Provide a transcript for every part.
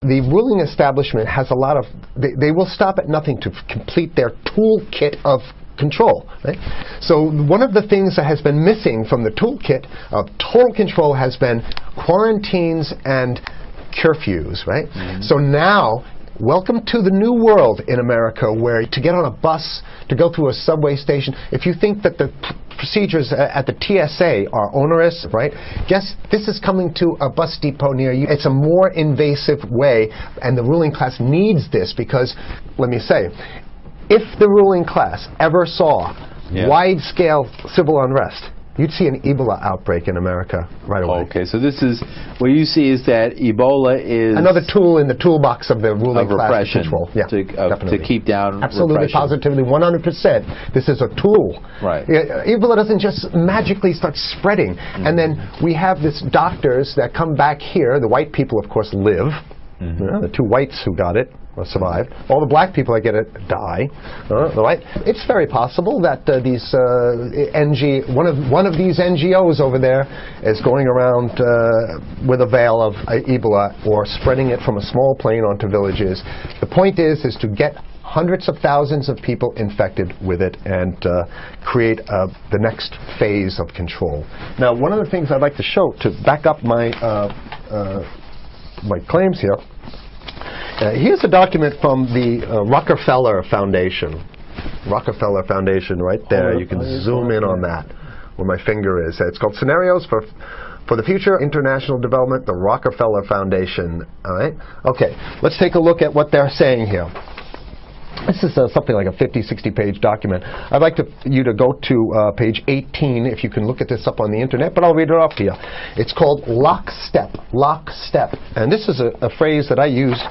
the ruling establishment has a lot of, they will stop at nothing to complete their toolkit of control. Right? So one of the things that has been missing from the toolkit of total control has been quarantines and curfews. Right? So now, welcome to the new world in America, where to get on a bus, to go through a subway station, if you think that the procedures at the TSA are onerous, right? Guess this is coming to a bus depot near you. It's a more invasive way, and the ruling class needs this because, let me say, if the ruling class ever saw wide-scale civil unrest, you'd see an Ebola outbreak in America right away. Okay, so this is, what you see is that Ebola is another tool in the toolbox of the ruling class to control. Yeah, to keep down absolutely, repression. positively, 100%. This is a tool. Right. Ebola doesn't just magically start spreading. And then we have this doctors that come back here. The white people, of course, live. The two whites who got it survived. All the black people that get it die. Right? It's very possible that these one of these NGOs over there is going around with a veil of Ebola or spreading it from a small plane onto villages. The point is to get hundreds of thousands of people infected with it and create the next phase of control. Now, one of the things I'd like to show to back up my my claims here. Here's a document from the Rockefeller Foundation. Rockefeller Foundation, right there. You can zoom in on that, where my finger is. It's called Scenarios for the Future International Development, the Rockefeller Foundation. All right. Okay. Let's take a look at what they're saying here. This is something like a 50, 60-page document. I'd like you to go to page 18, if you can look at this up on the internet, but I'll read it off to you. It's called lockstep, lockstep. And this is a phrase that I used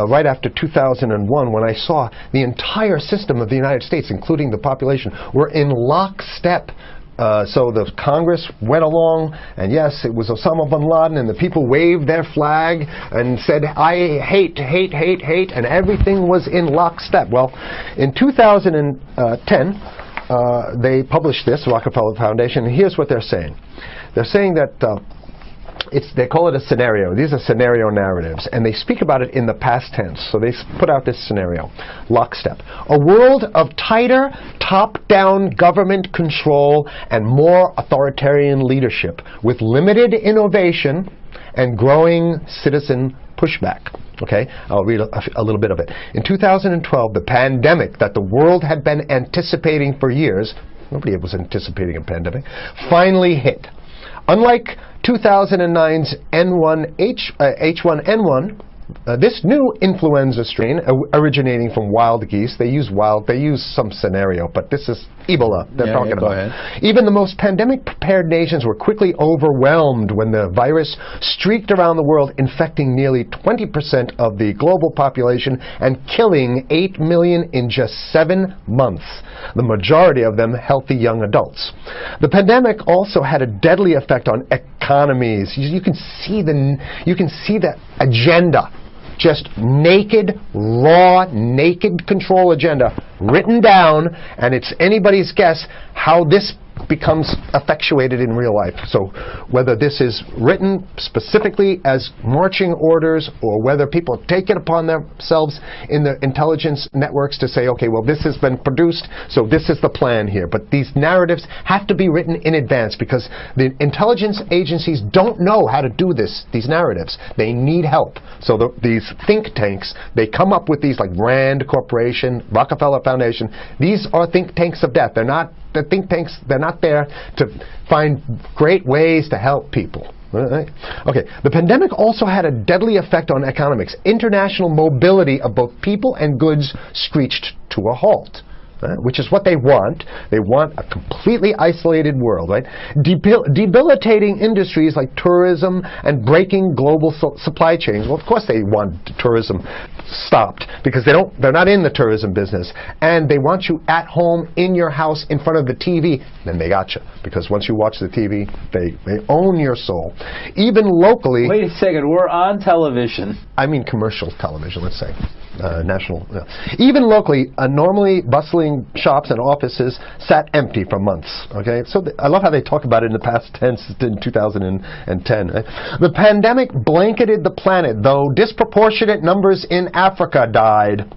right after 2001 when I saw the entire system of the United States, including the population, were in lockstep. So the Congress went along, and yes, it was Osama bin Laden, and the people waved their flag and said, I hate, hate, hate, hate, and everything was in lockstep. Well, in 2010, they published this, Rockefeller Foundation, and here's what they're saying. They're saying that they call it a scenario. These are scenario narratives, and they speak about it in the past tense. So they put out this scenario, lockstep. A world of tighter, top-down government control and more authoritarian leadership with limited innovation and growing citizen pushback. Okay, I'll read a little bit of it. In 2012, the pandemic that the world had been anticipating for years, nobody was anticipating a pandemic, finally hit. Unlike 2009's H1N1, this new influenza strain originating from wild geese, they use some scenario, but this is Ebola they're talking about. Even the most pandemic-prepared nations were quickly overwhelmed when the virus streaked around the world, infecting nearly 20% of the global population and killing 8 million in just 7 months, the majority of them healthy young adults. The pandemic also had a deadly effect on economies. You can see the agenda. Just naked, raw, naked control agenda written down, and it's anybody's guess how this becomes effectuated in real life. So whether this is written specifically as marching orders or whether people take it upon themselves in the intelligence networks to say, okay, well, this has been produced, so this is the plan here. But these narratives have to be written in advance because the intelligence agencies don't know how to do these narratives. They need help. So these think tanks, they come up with these, like Rand Corporation, Rockefeller Foundation. These are think tanks of death. They're not the think tanks, they're not there to find great ways to help people. Right? Okay, the pandemic also had a deadly effect on economics. International mobility of both people and goods screeched to a halt. Which is what they want. They want a completely isolated world, right? Debilitating industries like tourism and breaking global supply chains. Well, of course they want tourism stopped because they're not in the tourism business. And they want you at home in your house in front of the TV. Then they got you. Because once you watch the TV, they own your soul. Even locally... Wait a second, we're on television. I mean commercial television, let's say. National. Even locally, normally bustling shops and offices sat empty for months. Okay, so I love how they talk about it in the past tense in 2010. Right? The pandemic blanketed the planet, though disproportionate it, numbers in Africa died.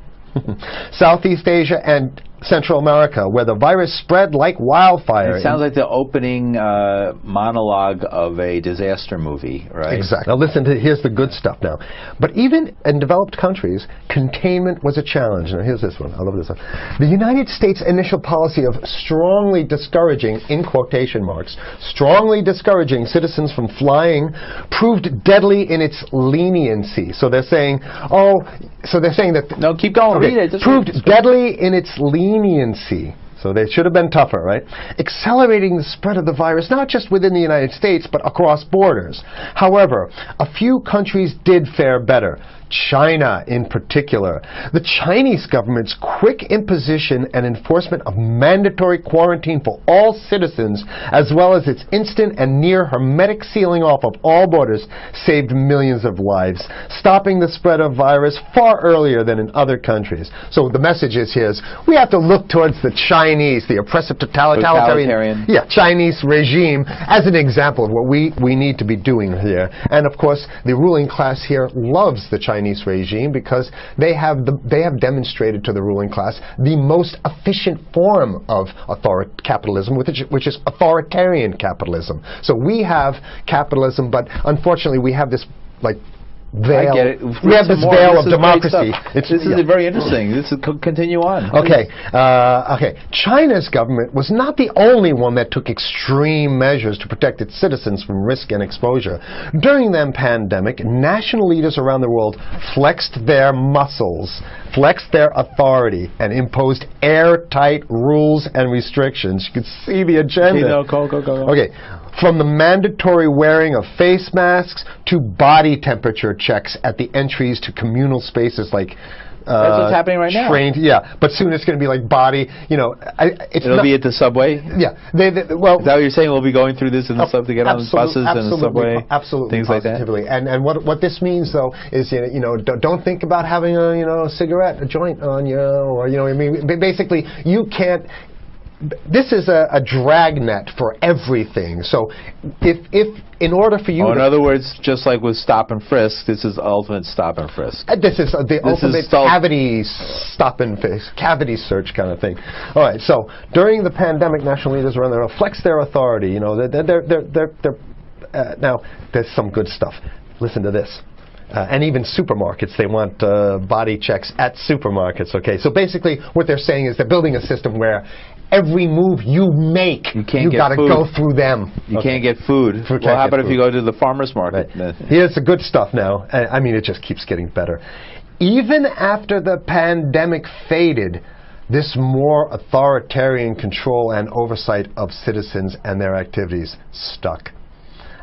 Southeast Asia and Central America, where the virus spread like wildfire. It sounds like the opening monologue of a disaster movie, right? Exactly. Now listen to, here's the good stuff now. But even in developed countries, containment was a challenge. Now here's this one. I love this one. The United States' initial policy of strongly discouraging, in quotation marks, strongly discouraging citizens from flying proved deadly in its leniency. So they're saying, that... No, keep going. Okay, read it. Proved deadly in its leniency. So they should have been tougher, right? Accelerating the spread of the virus, not just within the United States, but across borders. However, a few countries did fare better. China in particular. The Chinese government's quick imposition and enforcement of mandatory quarantine for all citizens, as well as its instant and near hermetic sealing off of all borders, saved millions of lives, stopping the spread of virus far earlier than in other countries. So the message is here is we have to look towards the Chinese, the oppressive totalitarian Chinese regime as an example of what we need to be doing here. And of course, the ruling class here loves the Chinese regime because they have demonstrated to the ruling class the most efficient form of capitalism, which is authoritarian capitalism. So we have capitalism, but unfortunately we have this veil. I get it. We have this veil of democracy. This is very interesting. This is continue on. Okay. China's government was not the only one that took extreme measures to protect its citizens from risk and exposure. During the pandemic, national leaders around the world flexed their muscles, flexed their authority, and imposed airtight rules and restrictions. You can see the agenda. Go. Okay. From the mandatory wearing of face masks to body temperature checks at the entries to communal spaces like that's what's happening right now. Yeah, but soon it's going to be like body. It'll be at the subway. Yeah, is that what you're saying? We'll be going through this in the subway, to get on buses and the subway, absolutely, things positively. like that. And what this means though is don't think about having a cigarette, a joint on you, or I mean, basically you can't. This is a dragnet for everything. So if in order for you in other words, just like with stop and frisk, this is ultimate stop and frisk. This is the ultimate cavity stop and frisk, cavity search kind of thing. All right, so during the pandemic, national leaders around there flex their authority. Now there's some good stuff. Listen to this. And even supermarkets, they want body checks at supermarkets, okay? So basically what they're saying is they're building a system where every move you make, you got to go through them. You can't get food. Well, how about if you go to the farmer's market? Right. Here's the good stuff now. I mean, it just keeps getting better. Even after the pandemic faded, this more authoritarian control and oversight of citizens and their activities stuck.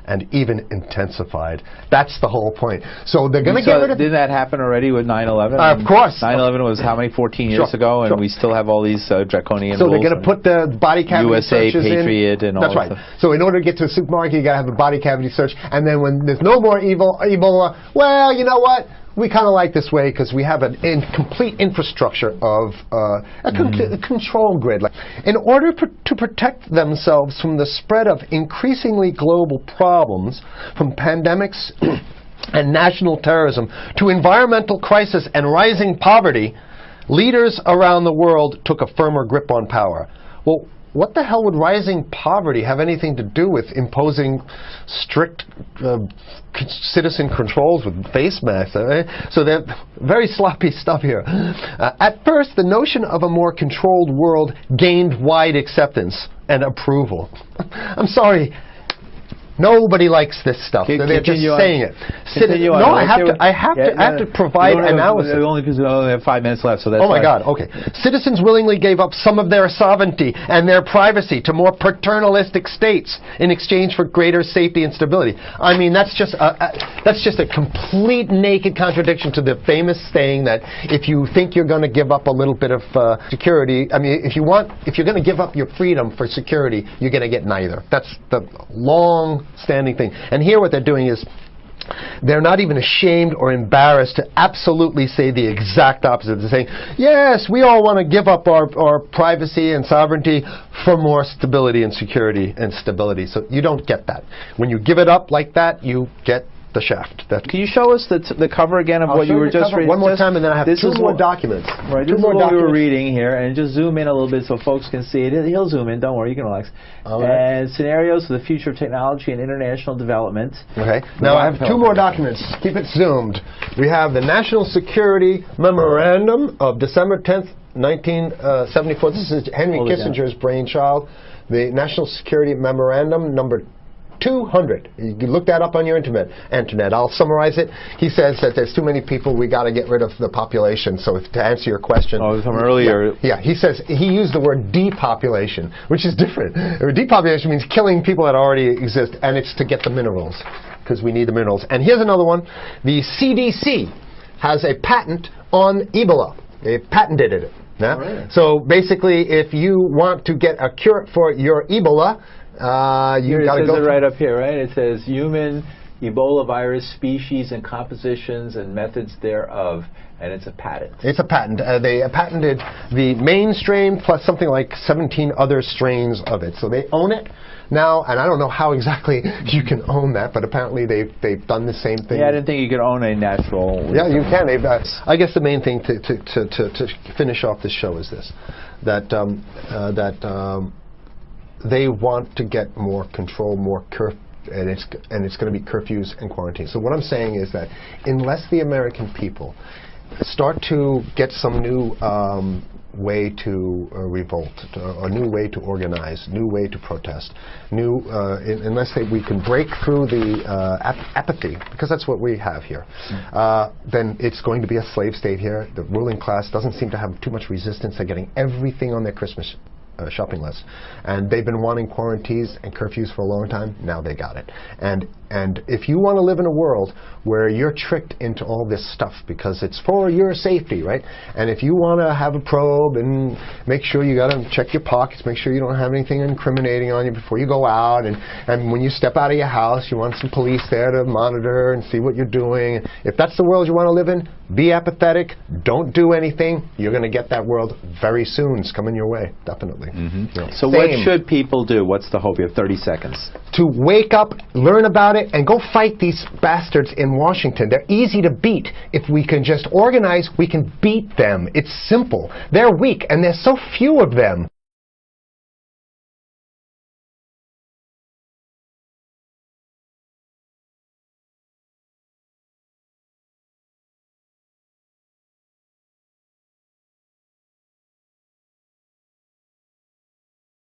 And even intensified. That's the whole point. So they're going to get rid of... Didn't that happen already with 9/11? Of course. 9/11 was how many, 14 years ago, and we still have all these draconian rules. So they're going to put the body cavity USA, searches Patriot, and all that. That's right. So in order to get to a supermarket, you got to have a body cavity search, and then when there's no more Ebola, well, you know what? We kind of like this way because we have a complete infrastructure of a control grid. In order to protect themselves from the spread of increasingly global problems, from pandemics and national terrorism to environmental crisis and rising poverty, leaders around the world took a firmer grip on power. Well, what the hell would rising poverty have anything to do with imposing strict citizen controls with face masks? So they're very sloppy stuff here. At first, the notion of a more controlled world gained wide acceptance and approval. I'm sorry. Nobody likes this stuff. They're just saying it. No, I have to provide analysis. Only because we only have 5 minutes left, so that's Oh my God, okay. Citizens willingly gave up some of their sovereignty and their privacy to more paternalistic states in exchange for greater safety and stability. I mean, that's just a complete naked contradiction to the famous saying that if you think you're going to give up a little bit of security, I mean, if you're going to give up your freedom for security, you're going to get neither. That's the long-standing thing. And here what they're doing is they're not even ashamed or embarrassed to absolutely say the exact opposite. They're saying, yes, we all want to give up our privacy and sovereignty for more stability and security and stability. So you don't get that. When you give it up like that, you get the shaft. Can you show us the cover again of what you were just reading? One more time, and then I have two more documents. Right, this is what we were reading here, and just zoom in a little bit so folks can see it. He'll zoom in. Don't worry, you can relax. And scenarios for the future of technology and international development. Okay. Now I have two more documents. Keep it zoomed. We have the National Security Memorandum of December 10th, 1974. This is Henry Kissinger's brainchild. The National Security Memorandum number 200. You can look that up on your internet. I'll summarize it. He says that there's too many people, we got to get rid of the population. So to answer your question. From earlier. Yeah, he says, he used the word depopulation, which is different. Depopulation means killing people that already exist, and it's to get the minerals, because we need the minerals. And here's another one. The CDC has a patent on Ebola. They patented it. Yeah? Right. So basically, if you want to get a cure for your Ebola, you got to go. It says it right up here, right? It says human Ebola virus species and compositions and methods thereof, and it's a patent. It's a patent. They patented the main strain plus something like 17 other strains of it. So they own it now, and I don't know how exactly you can own that, but apparently they've done the same thing. Yeah, I didn't think you could own a natural. Yeah, you can. I guess the main thing to finish off this show is this: that they want to get more control, more and it's going to be curfews and quarantines. So what I'm saying is that unless the American people start to get some new way to revolt, a new way to organize, new way to protest, unless we can break through the apathy, because that's what we have here, then it's going to be a slave state here. The ruling class doesn't seem to have too much resistance. They're getting everything on their Christmas shopping list, and they've been wanting quarantines and curfews for a long time. Now they got it. And if you want to live in a world where you're tricked into all this stuff because it's for your safety, right? And if you want to have a probe and make sure you got to check your pockets, make sure you don't have anything incriminating on you before you go out, and when you step out of your house, you want some police there to monitor and see what you're doing. If that's the world you want to live in, be apathetic, don't do anything. You're going to get that world very soon. It's coming your way, definitely. Mm-hmm. Yeah. So what should people do? What's the hope? You have 30 seconds. To wake up, learn about it, and go fight these bastards in Washington. They're easy to beat. If we can just organize, we can beat them. It's simple. They're weak, and there's so few of them.